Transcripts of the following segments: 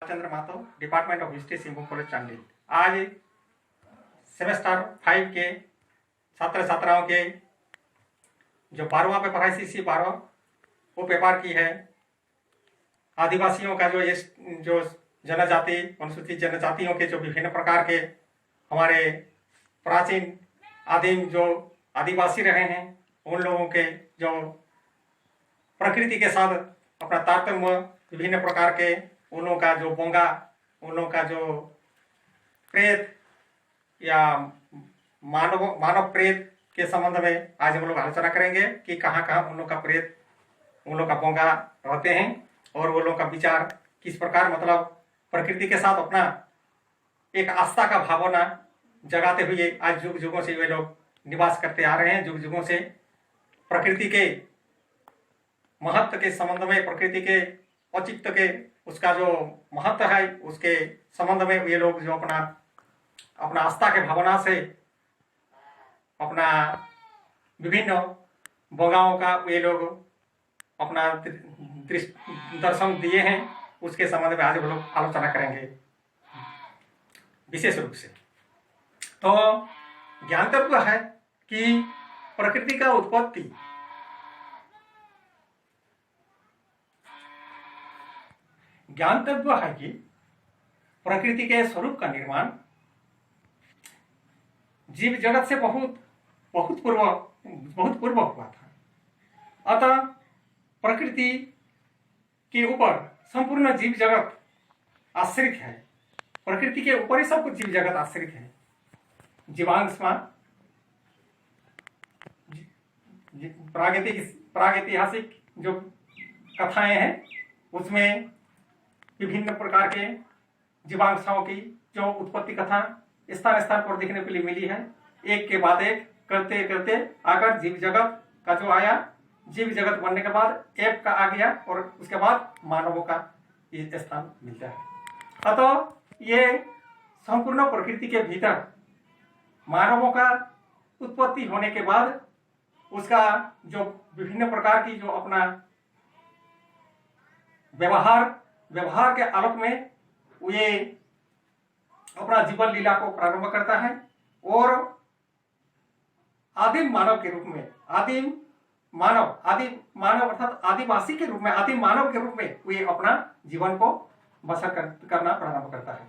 Chandra Mahto, department of history, Singhbhum college Chandil. आज semester 5 के छात्र छात्राओं के जो 12वां पेपर है, CC 12 वो पेपर की है। आदिवासियों का जो जनजाति, अनुसूचित जनजातियों के जो विभिन्न प्रकार के हमारे प्राचीन आदिम जो आदिवासी रहे हैं, उन लोगों के जो प्रकृति के साथ अपना तारतम्य, विभिन्न प्रकार के उन लोगों का जो बोंगा, उन लोगों का जो प्रेत या मानव प्रेत के संबंध में आज हम लोग आलोचना करेंगे कि कहाँ कहाँ उन लोग का प्रेत, उन लोग का बोंगा रहते हैं और वो लोग का विचार किस प्रकार, मतलब प्रकृति के साथ अपना एक आस्था का भावना जगाते हुए आज जुग जुगों से वे लोग निवास करते आ रहे हैं। जुग जुगों से प्रकृति के महत्व के संबंध में, प्रकृति के औचित्य के, उसका जो महत्व है उसके संबंध में ये लोग जो अपना आस्था के भावना से अपना विभिन्न बोगाओं का ये लोग अपना दर्शन दिए हैं। उसके संबंध में आज हम लोग आलोचना करेंगे विशेष रूप से। तो ज्ञातव्य है कि प्रकृति का उत्पत्ति ज्ञातव्य है कि प्रकृति के स्वरूप का निर्माण जीव जगत से बहुत पूर्व हुआ था। अतः प्रकृति के ऊपर संपूर्ण जीव जगत आश्रित है। प्रकृति के ऊपर ही सब कुछ जीव जगत आश्रित है। जीवांशमान प्रागैतिहासिक जो कथाएं हैं उसमें विभिन्न प्रकार के जीवांशाओं की जो उत्पत्ति कथा स्थान स्थान पर देखने के लिए मिली है। एक के बाद एक करते करते आकर जीव जगत का जो आया, जीव जगत बनने के बाद एक का आ गया और उसके बाद मानवों का ये स्थान मिलता है। अतः ये संपूर्ण प्रकृति के भीतर मानवों का उत्पत्ति होने के बाद उसका जो विभिन्न प्रकार की जो अपना व्यवहार के आलोक में ये अपना जीवन लीला को प्रारंभ करता है और आदिम मानव के रूप में, आदिम मानव अर्थात आदिवासी के रूप में, आदिम मानव के रूप में वे अपना जीवन को बसर करना प्रारंभ करता है।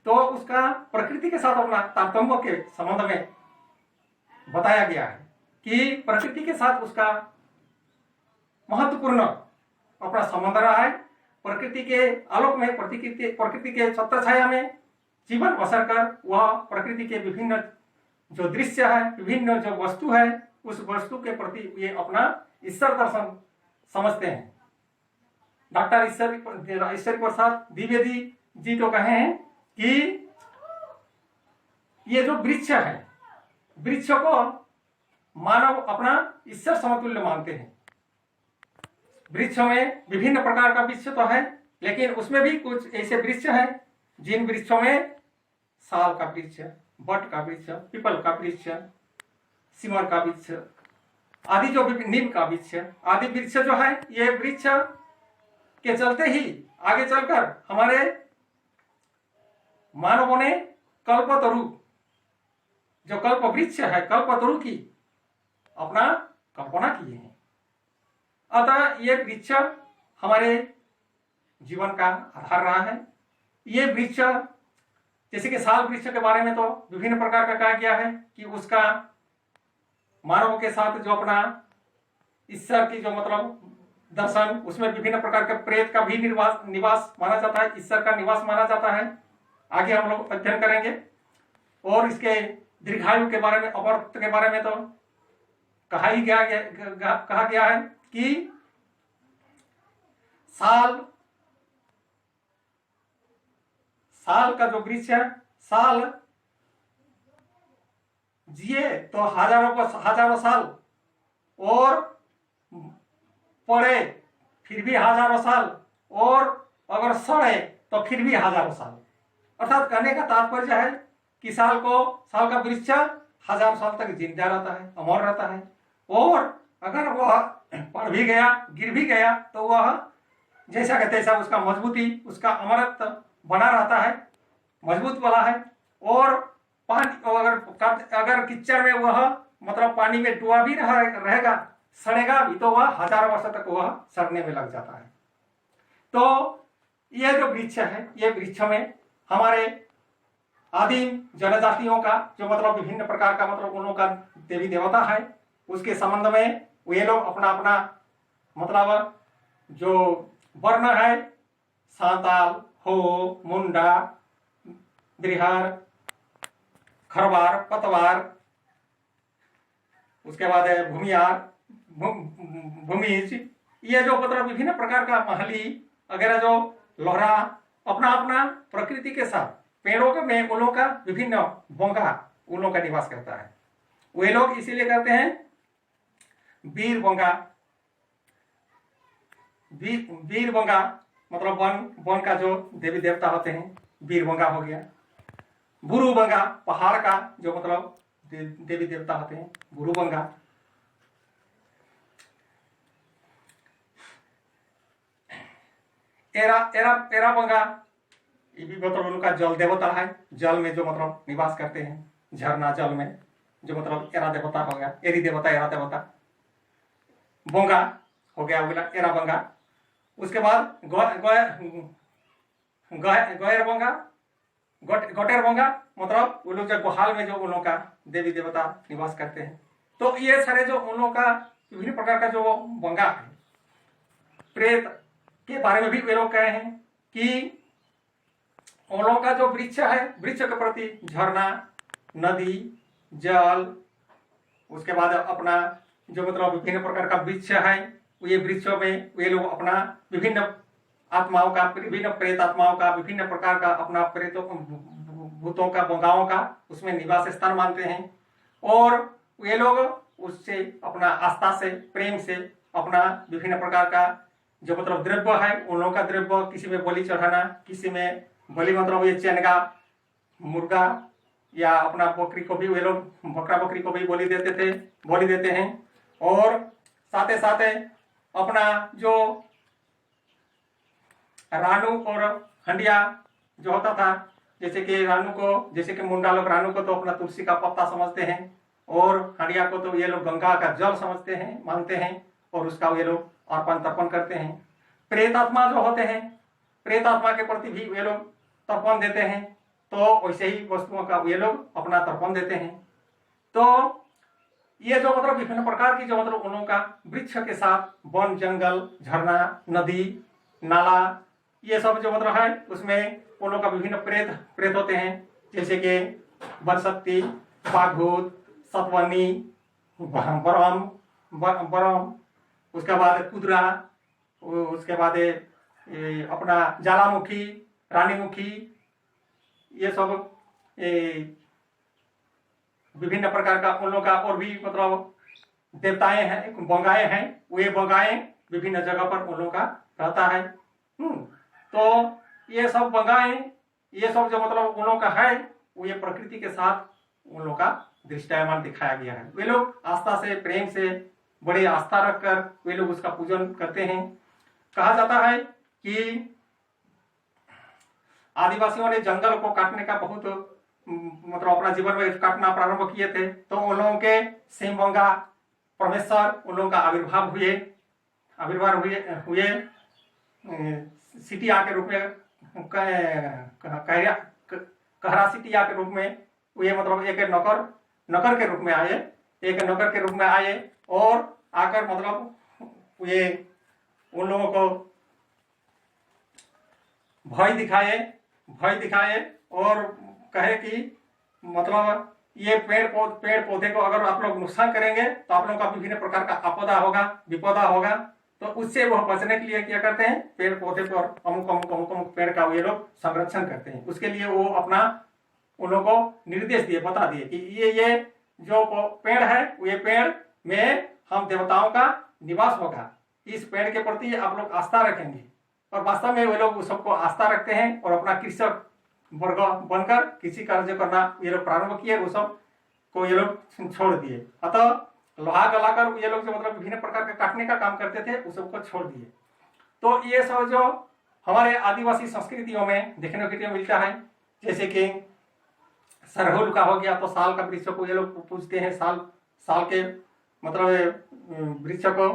तो उसका प्रकृति के साथ अपना तारतम्य के संबंध में बताया गया है कि प्रकृति के साथ उसका महत्वपूर्ण अपना संबंध रहा है। प्रकृति के आलोक में, प्रकृति के छत्र छाया में जीवन बसर कर वह प्रकृति के विभिन्न जो दृश्य है, विभिन्न जो वस्तु है, उस वस्तु के प्रति ये अपना ईश्वर दर्शन समझते हैं। डॉक्टर ईश्वरी प्रसाद द्विवेदी जी तो कहे हैं कि ये जो वृक्ष है, वृक्ष को मानव अपना ईश्वर समतुल्य मानते हैं। वृक्ष में विभिन्न प्रकार का वृक्ष तो है, लेकिन उसमें भी कुछ ऐसे वृक्ष हैं जिन वृक्षों में साल का वृक्ष, बट का वृक्ष, पीपल का वृक्ष, सिमर का वृक्ष आदि, जो नीम का वृक्ष आदि वृक्ष जो है, ये वृक्ष के चलते ही आगे चलकर हमारे मानवों ने कल्पतरु, जो कल्प वृक्ष है, कल्पतरु की अपना कल्पना की है। अतः ये वृक्ष हमारे जीवन का आधार रहा है। ये वृक्ष जैसे कि साल वृक्ष के बारे में तो विभिन्न प्रकार का कहा गया है कि उसका मानवों के साथ जो अपना ईश्वर की जो मतलब दर्शन, उसमें विभिन्न प्रकार के प्रेत का भी निवास माना जाता है, ईश्वर का निवास माना जाता है। आगे हम लोग अध्ययन करेंगे। और इसके दीर्घायु के बारे में, अमरत्व के बारे में तो कहा गया है कि साल का जो वृक्ष है, साल जिए तो हजारों साल और पड़े फिर भी हजारों साल, और अगर सड़े तो फिर भी हजारों साल। अर्थात कहने का तात्पर्य है कि साल का वृक्ष 1000 साल तक जिंदा रहता है, अमर रहता है, और अगर वह पड़ भी गया, गिर भी गया तो वह जैसा का तैसा उसका मजबूती, उसका अमरत्व बना रहता है, मजबूत वाला है। और पानी अगर कीचड़ में वह मतलब पानी में डूबा भी रहेगा, सड़ेगा भी, तो वह हजारों वर्ष तक वह सड़ने में लग जाता है। तो यह जो वृक्ष है, ये वृक्ष में हमारे आदिम जनजातियों का जो मतलब विभिन्न प्रकार का मतलब उन लोगों का देवी देवता है, उसके संबंध में वे लोग अपना अपना मतलब जो वर्ण है, सांताल, हो, मुंडा, बिहार, खरवार, पतवार, उसके बाद है भूमियार, भूमिज, ये जो मतलब विभिन्न प्रकार का महली वगैरह जो लोहरा अपना अपना प्रकृति के साथ पेड़ों के में उन लोगों का विभिन्न बोंगा उन लोगों का निवास करता है। वे लोग इसीलिए कहते हैं वीर बोंगा। वीर बोंगा मतलब वन का जो देवी देवता होते हैं, वीर बोंगा हो गया। बुरु बंगा पहाड़ का जो मतलब देवी देवता होते हैं, बुरु बंगा। एरा बंगा, ये भी मतलब उनका जल देवता है, जल में जो मतलब निवास करते हैं, झरना जल में जो मतलब एरा देवता हो गया, एरी देवता, एरा देवता। बोंगा हो गया बोला एरा बंगा। उसके बाद गोयर बंगा, गोटेर बंगा मतलब वो लोग जो गुहाल में जो उन लोगों का देवी देवता निवास करते हैं। तो ये सारे जो उन लोगों का विभिन्न प्रकार का जो बंगा है, प्रेत के बारे में भी वे लोग कहे हैं कि उन लोगों का जो वृक्ष है, वृक्ष के प्रति झरना, नदी, जल, उसके बाद अपना जो मतलब विभिन्न प्रकार का वृक्ष है, ये वृक्षों में वे लोग अपना विभिन्न आत्माओं का, विभिन्न प्रेत आत्माओं का, विभिन्न प्रकार का अपना प्रेतों भूतों का, बंगाओं का उसमें निवास स्थान मानते हैं। और वे लोग उससे अपना आस्था से, प्रेम से अपना विभिन्न प्रकार का जो मतलब द्रव्य है, उन लोगों का द्रव्य किसी में बलि चढ़ाना, किसी में बलि मतलब ये चेनगा, मुर्गा या अपना बकरी को भी वे लोग बकरा बकरी को भी बलि देते हैं। और साथ ही अपना जो रानू और हंडिया जो होता था, जैसे कि रानू को, जैसे कि मुंडा लोग रानू को तो अपना तुलसी का पत्ता समझते हैं, और हंडिया को तो ये लोग गंगा का जल समझते हैं, मानते हैं, और उसका ये लोग अर्पण तर्पण करते हैं। प्रेतात्मा जो होते हैं, प्रेतात्मा के प्रति भी वे लोग तर्पण देते हैं। तो वैसे ही वस्तुओं का ये लोग अपना तर्पण देते हैं। तो ये जो मतलब विभिन्न प्रकार की जो मतलब उन लोगों का वृक्ष के साथ वन, जंगल, झरना, नदी, नाला, ये सब जो मतलब है उसमें उन लोगों का विभिन्न प्रेत होते हैं, जैसे कि बनशक्ति, बाघूत, सतवनी, बरम, उसके बाद कुदरा, उसके बाद अपना ज्वालामुखी, रानीमुखी, ये सब विभिन्न प्रकार का उन लोगों का और भी मतलब देवताएं हैं, बंगाएं हैं। वे बंगाएं विभिन्न जगह पर उन लोगों का रहता है। तो ये सब बंगाएं, ये सब जो मतलब उन लोगों का है, वो ये प्रकृति के साथ उन लोगों का दृष्टायमान दिखाया गया है। वे लोग आस्था से, प्रेम से, बड़े आस्था रखकर वे लोग उसका पूजन करते हैं। कहा जाता है कि आदिवासियों ने जंगल को काटने का बहुत मतलब अपना जीवन में काटना प्रारंभ किए थे। तो उन लोगों के सिंहबंगा परमेश्वर उन लोगों का आविर्भाव हुए सिटिया के रूप में, कहरा सिटिया के रूप में। ये मतलब एक नगर के रूप में आए, और आकर मतलब ये उन लोगों को भय दिखाए और कहे कि मतलब ये पेड़ पौधे को अगर आप लोग नुकसान करेंगे तो आप लोगों का विभिन्न प्रकार का विपदा होगा। तो उससे वह बचने के लिए क्या करते हैं, पेड़ पौधे पर अमुक पेड़ का ये लोग संरक्षण करते हैं। उसके लिए वो अपना उन लोगों को निर्देश दिए, बता दिए कि ये जो पेड़ है, ये पेड़ में हम देवताओं का निवास होगा, इस पेड़ के प्रति आप लोग आस्था रखेंगे। और वास्तव में वे लोग उस सबको आस्था रखते हैं और अपना कृषक वर्ग बनकर कृषि कार्य करना ये लोग प्रारंभ किए, उस सब को ये लोग छोड़ दिए। अतः लोहा गलाकर ये लोग जो मतलब विभिन्न प्रकार के काटने का काम करते थे, उस सबको छोड़ दिए। तो ये सब जो हमारे आदिवासी संस्कृतियों में देखने को मिलता है, जैसे कि सरहुल का हो गया, तो साल का वृक्ष को ये लोग पूजते हैं, साल साल के मतलब वृक्ष को।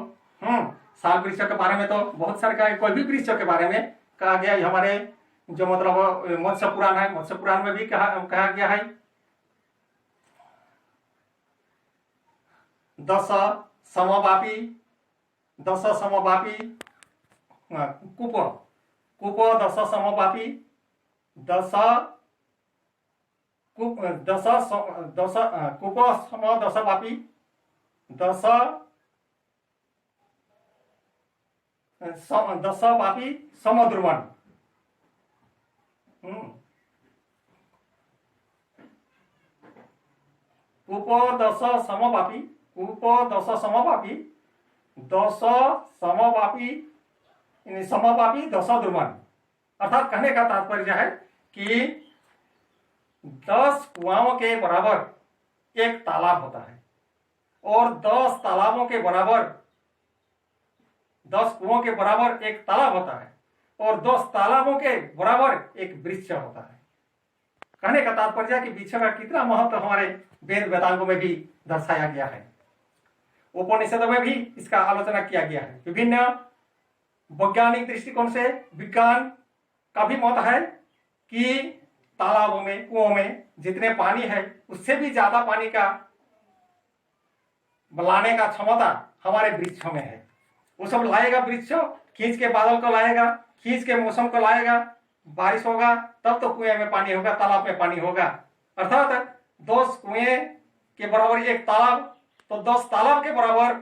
साल वृक्ष के बारे में तो बहुत सारे का, कोई भी वृक्ष के बारे में कहा गया है। हमारे जो मतलब मत्स्य पुराण है, मत्स्य पुराण में भी कहा गया है 10 समवापी कूप 10 समवापी 10 कूप 10 कूप सम 10 वापी 10 वापी समुद्रवन। कूप 10 समवापी, कूप 10 समवापी 10 समवापी 10 ध्रुवन। अर्थात कहने का तात्पर्य है कि 10 कुआओं के बराबर एक तालाब होता है, और 10 तालाबों के बराबर 10 कुओं के बराबर एक तालाब होता है, और 10 तालाबों के बराबर एक वृक्ष होता है। कहने का तात्पर्य कि वृक्ष का कितना महत्व हमारे वेद वेदांगों में भी दर्शाया गया है। उपनिषदों में भी इसका आलोचना किया गया है। विभिन्न वैज्ञानिक दृष्टिकोण से विज्ञान का भी मत है कि तालाबों में, कुओं में जितने पानी है उससे भी ज्यादा पानी का लाने का क्षमता हमारे वृक्षों में है। वो सब लाएगा वृक्ष, खींच के बादल को लाएगा, खींच के मौसम को लाएगा, बारिश होगा तब तो कुएं में पानी होगा, तालाब में पानी होगा। अर्थात 10 कुएं के बराबर एक तालाब, तो 10 तालाब के बराबर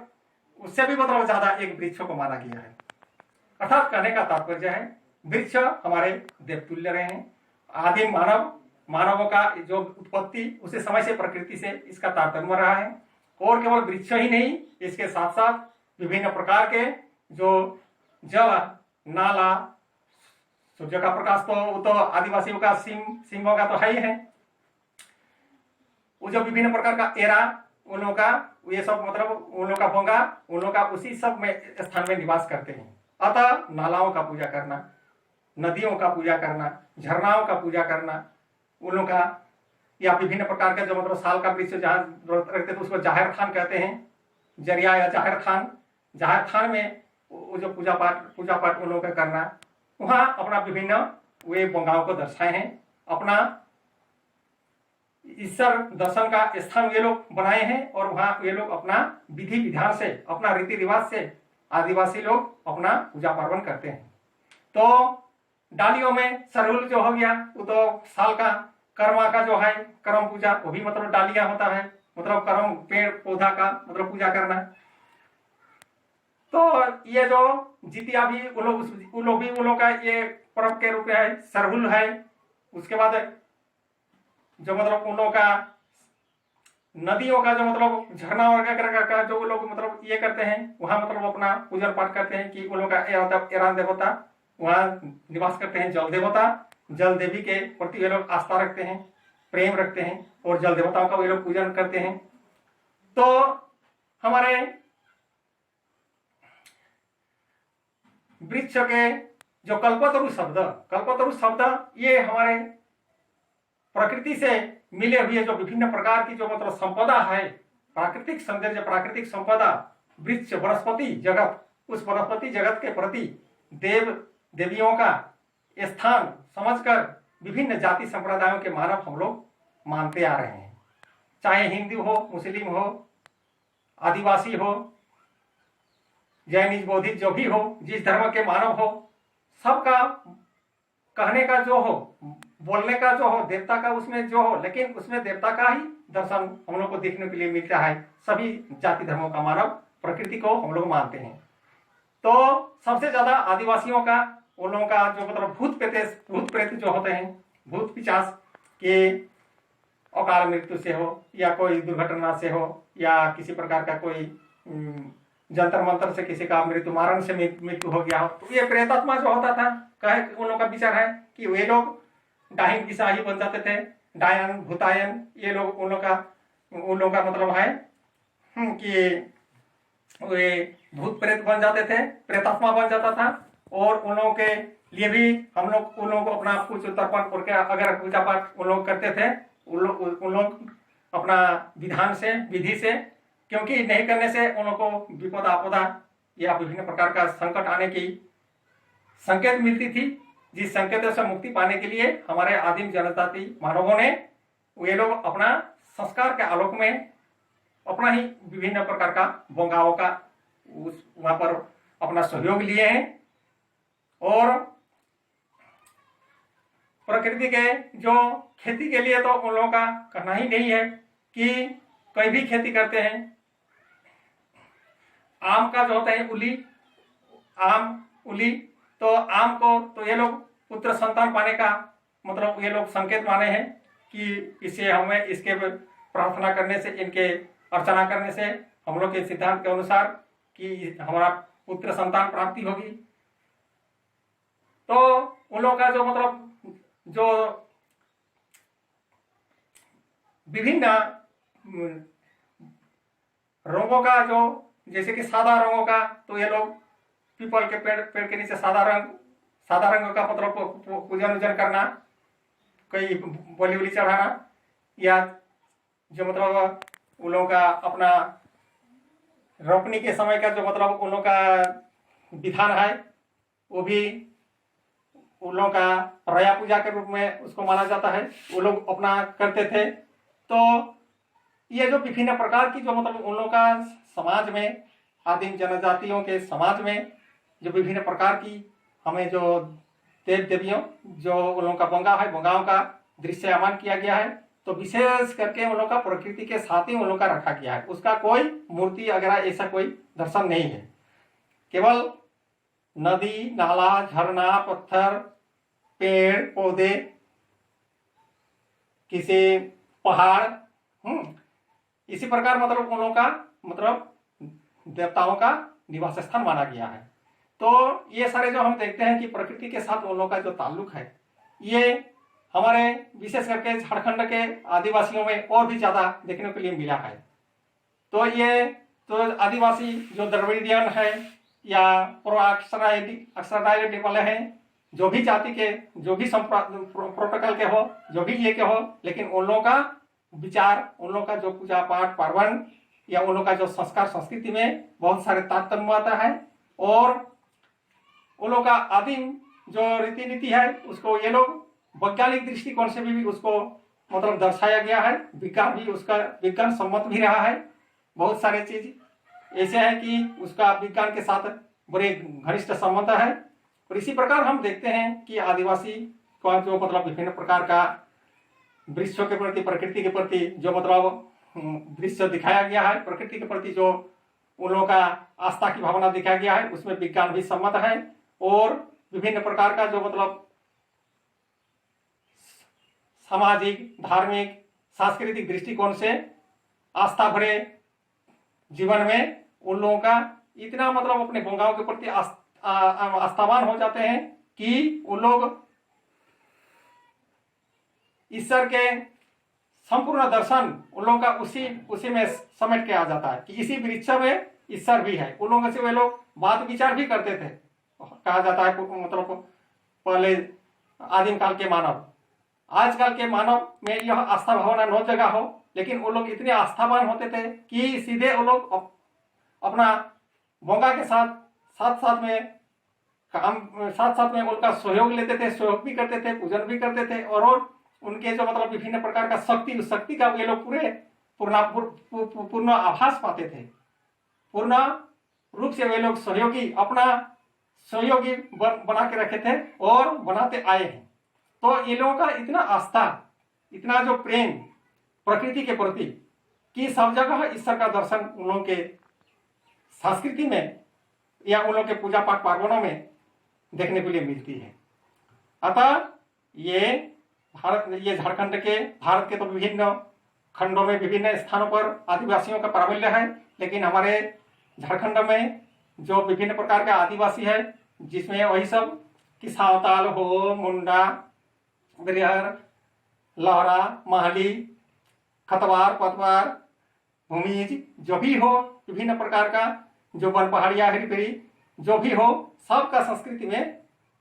उससे भी मतलब ज्यादा एक वृक्ष को माना गया है। अर्थात कहने का तात्पर्य है वृक्ष हमारे देवतुल्य रहे हैं। आदिम मानवों का जो उत्पत्ति उसे समय से प्रकृति से इसका तारतम्य रहा है। और केवल वृक्ष ही नहीं, इसके साथ साथ विभिन्न प्रकार के जो जल, नाला, सूर्य का प्रकाश तो वो तो आदिवासियों का सिंहों का तो है ही है। वो जो विभिन्न प्रकार का एरा उन लोगों का, ये सब मतलब उन लोगों का बोंगा, उन लोगों का उसी सब में स्थान में निवास करते हैं। अतः नालाओं का पूजा करना, नदियों का पूजा करना, झरनाओं का पूजा करना उन लोगों का, या विभिन्न प्रकार का जो मतलब साल का वृक्ष जहाँ रखते थे उसको जाहिर थान कहते हैं, जरिया या जाहिर थान में वो जो पूजा पाठ उन लोगों का करना, वहाँ अपना विभिन्न वे बोंगाओं को दर्शाए हैं। अपना ईश्वर दर्शन का स्थान ये लोग बनाए हैं, और वहाँ ये लोग अपना विधि विधान से, अपना रीति रिवाज से आदिवासी लोग अपना पूजा पार्वण करते हैं। तो डालियों में सरहुल जो हो गया वो तो साल का, कर्मा का जो है कर्म पूजा, वो भी मतलब डालियां होता है, मतलब कर्म पेड़ पौधा का मतलब पूजा करना। तो ये जो जितिया भी उन लोग का ये पर्व के रूप में है, सरहुल है। उसके बाद जो मतलब उन लोगों का नदियों का जो मतलब झरना वगैरह का जो लोग मतलब ये करते हैं, वहां मतलब अपना पूजन पाठ करते हैं कि उन लोगों का एरान देवता वहां निवास करते हैं। जल देवता, जल देवी के प्रति वे लोग आस्था रखते हैं, प्रेम रखते हैं, और जल देवताओं का वे लोग पूजन करते हैं। तो हमारे वृक्ष के जो कल्पतरु शब्द ये हमारे प्रकृति से मिले हुए जो विभिन्न प्रकार की जो मतलब संपदा है, प्राकृतिक सौंदर्य, प्राकृतिक संपदा, वृक्ष, वनस्पति जगत, उस वनस्पति जगत के प्रति देव देवियों का स्थान समझकर विभिन्न जाति संप्रदायों के मानव हम लोग मानते आ रहे हैं। चाहे हिंदू हो, मुस्लिम हो, आदिवासी हो, जैनिज, बौद्धिक जो भी हो, जिस धर्म के मानव हो, सबका कहने का जो हो, बोलने का जो हो, देवता का उसमें जो हो, लेकिन उसमें देवता का ही दर्शन हम लोग को देखने के लिए मिलता है। सभी जाति धर्मों का मानव प्रकृति को हम लोग मानते हैं। तो सबसे ज्यादा आदिवासियों का, उन लोगों का जो मतलब भूत प्रेत जो होते हैं, भूत पिशाच के अकाल मृत्यु से हो, या कोई दुर्घटना से हो, या किसी प्रकार का कोई जंतर मंत्र से किसी का मरण से मृत्यु हो गया हो, तो ये प्रेतात्मा जो होता था, कहे उन लोगों का विचार है कि वे लोग डाहिन विषाही बन जाते थे, डायन भूतायन, ये लोग उन लोगों का मतलब है कि वे भूत प्रेत बन जाते थे, प्रेतात्मा बन जाता था। और उन लोगों के लिए भी हम लोग उन लोगों को अपना कुछ तर्पण करके अगर पूजा पाठ उन लोग करते थे, उन लोग अपना विधान से, विधि से, क्योंकि नहीं करने से उन लोगों को विपद आपदा या विभिन्न प्रकार का संकट आने की संकेत मिलती थी, जिस संकेतों से मुक्ति पाने के लिए हमारे आदिम जनजाति मानवों ने, वे लोग अपना संस्कार के आलोक में अपना ही विभिन्न प्रकार का बोंगाओं का उस वहां पर अपना सहयोग लिए हैं। और प्रकृति के जो खेती के लिए तो उन लोगों का कहना ही नहीं है कि कोई भी खेती करते हैं। आम का जो होता है उली, तो आम को तो ये लोग पुत्र संतान पाने का मतलब ये लोग संकेत माने हैं कि इसे हमें इसके प्रार्थना करने से, इनके अर्चना करने से हम लोग के सिद्धांत के अनुसार कि हमारा पुत्र संतान प्राप्ति होगी। तो उन लोगों का जो मतलब जो विभिन्न रंगों का, जो जैसे कि सादा रंगों का, तो ये लोग पीपल के पेड़ के नीचे सादा रंग का मतलब पूजन उजन करना, कोई बलि उली चढ़ाना, या जो मतलब उन लोगों का अपना रोपनी के समय का जो मतलब उन लोगों का विधान है, वो भी उन लोगों का प्रया पूजा के रूप में उसको माना जाता है, वो लोग अपना करते थे। तो ये जो विभिन्न प्रकार की जो मतलब उन लोगों का समाज में, आदिम जनजातियों के समाज में जो विभिन्न प्रकार की हमें जो देव देवियों जो उन लोगों का बोंगा है, बोंगाओं का दृश्यमान किया गया है, तो विशेष करके उन लोगों का प्रकृति के साथ ही उन लोगों का रखा गया है। उसका कोई मूर्ति वगैरह ऐसा कोई दर्शन नहीं है, केवल नदी, नाला, झरना, पत्थर, पेड़ पौधे, किसी पहाड़, इसी प्रकार मतलब उन लोगों का मतलब देवताओं का निवास स्थान माना गया है। तो ये सारे जो हम देखते हैं कि प्रकृति के साथ उन लोगों का जो ताल्लुक है, ये हमारे विशेष करके झारखंड के आदिवासियों में और भी ज्यादा देखने के लिए मिला है। तो ये तो आदिवासी जो द्रविडियन है या अक्सराइड वाले हैं, जो भी जाति के, जो भी प्रोटोकॉल के हो, जो भी ये के हो, लेकिन उन लोगों का विचार, उन लोगों का जो पूजा पाठ पार्वण या उन लोगों का जो संस्कार संस्कृति में बहुत सारे तारतम्य आता है। और उन लोगों का आदिम जो रीति नीति है, उसको ये लोग वैज्ञानिक दृष्टिकोण से भी उसको मतलब दर्शाया गया है। विज्ञान भी उसका विज्ञान सम्मत भी रहा है। बहुत सारे चीज ऐसे हैं कि उसका विज्ञान के साथ बड़े घनिष्ठ संबंध है। और इसी प्रकार हम देखते हैं कि आदिवासी का जो मतलब विभिन्न प्रकार का वृक्षों के प्रति, प्रकृति के प्रति जो मतलब दृश्य दिखाया गया है, प्रकृति के प्रति जो उन लोगों का आस्था की भावना दिखाया गया है, उसमें विज्ञान भी सम्मत है। और विभिन्न प्रकार का जो मतलब सामाजिक, धार्मिक, सांस्कृतिक दृष्टिकोण से आस्था भरे जीवन में उन लोगों का इतना मतलब अपने बोंगाओं के प्रति आस्थावान हो जाते हैं कि उन लोग ईश्वर के संपूर्ण दर्शन उन लोगों का उसी में समेट के आ जाता है कि इसी वृक्ष में ईश्वर भी है। उन लोगों से वे लोग बात विचार भी करते थे। कहा जाता है मतलब पहले आदिम काल के मानव, आजकल के मानव में यह आस्था भावना न जगह हो, लेकिन वो लोग इतने आस्थावान होते थे कि सीधे वो लोग अपना बोंगा के साथ साथ में उनका सहयोग लेते थे, सहयोग भी करते थे, पूजन भी करते थे। और उनके जो मतलब विभिन्न प्रकार का शक्ति, उस शक्ति का ये लोग पूर्ण आभास पाते थे। पूर्ण रूप से वे लोग अपना सहयोगी बना के रखे थे और बनाते आए हैं। तो ये लोगों का इतना आस्था, इतना जो प्रेम प्रकृति के प्रति कि सब जगह ईश्वर का दर्शन उन लोगों के संस्कृति में या उन लोगों के पूजा पाठ पार्वणों में देखने के लिए मिलती है। अतः ये झारखंड के, भारत के तो विभिन्न खंडों में, विभिन्न स्थानों पर आदिवासियों का प्राबल्य है, लेकिन हमारे झारखंड में जो विभिन्न प्रकार के आदिवासी है, जिसमें वही सब कि सावताल हो, मुंडा, बिरहर, लहरा, महली, खतवार, पतवार, भूमिज, जो भी हो, विभिन्न प्रकार का जो वन पहाड़िया, हिरपिरी जो भी हो, सबका संस्कृति में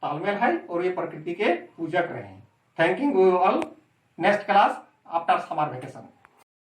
तालमेल है और ये प्रकृति के पूजक रहे हैं। Thanking you all. Next class after summer vacation.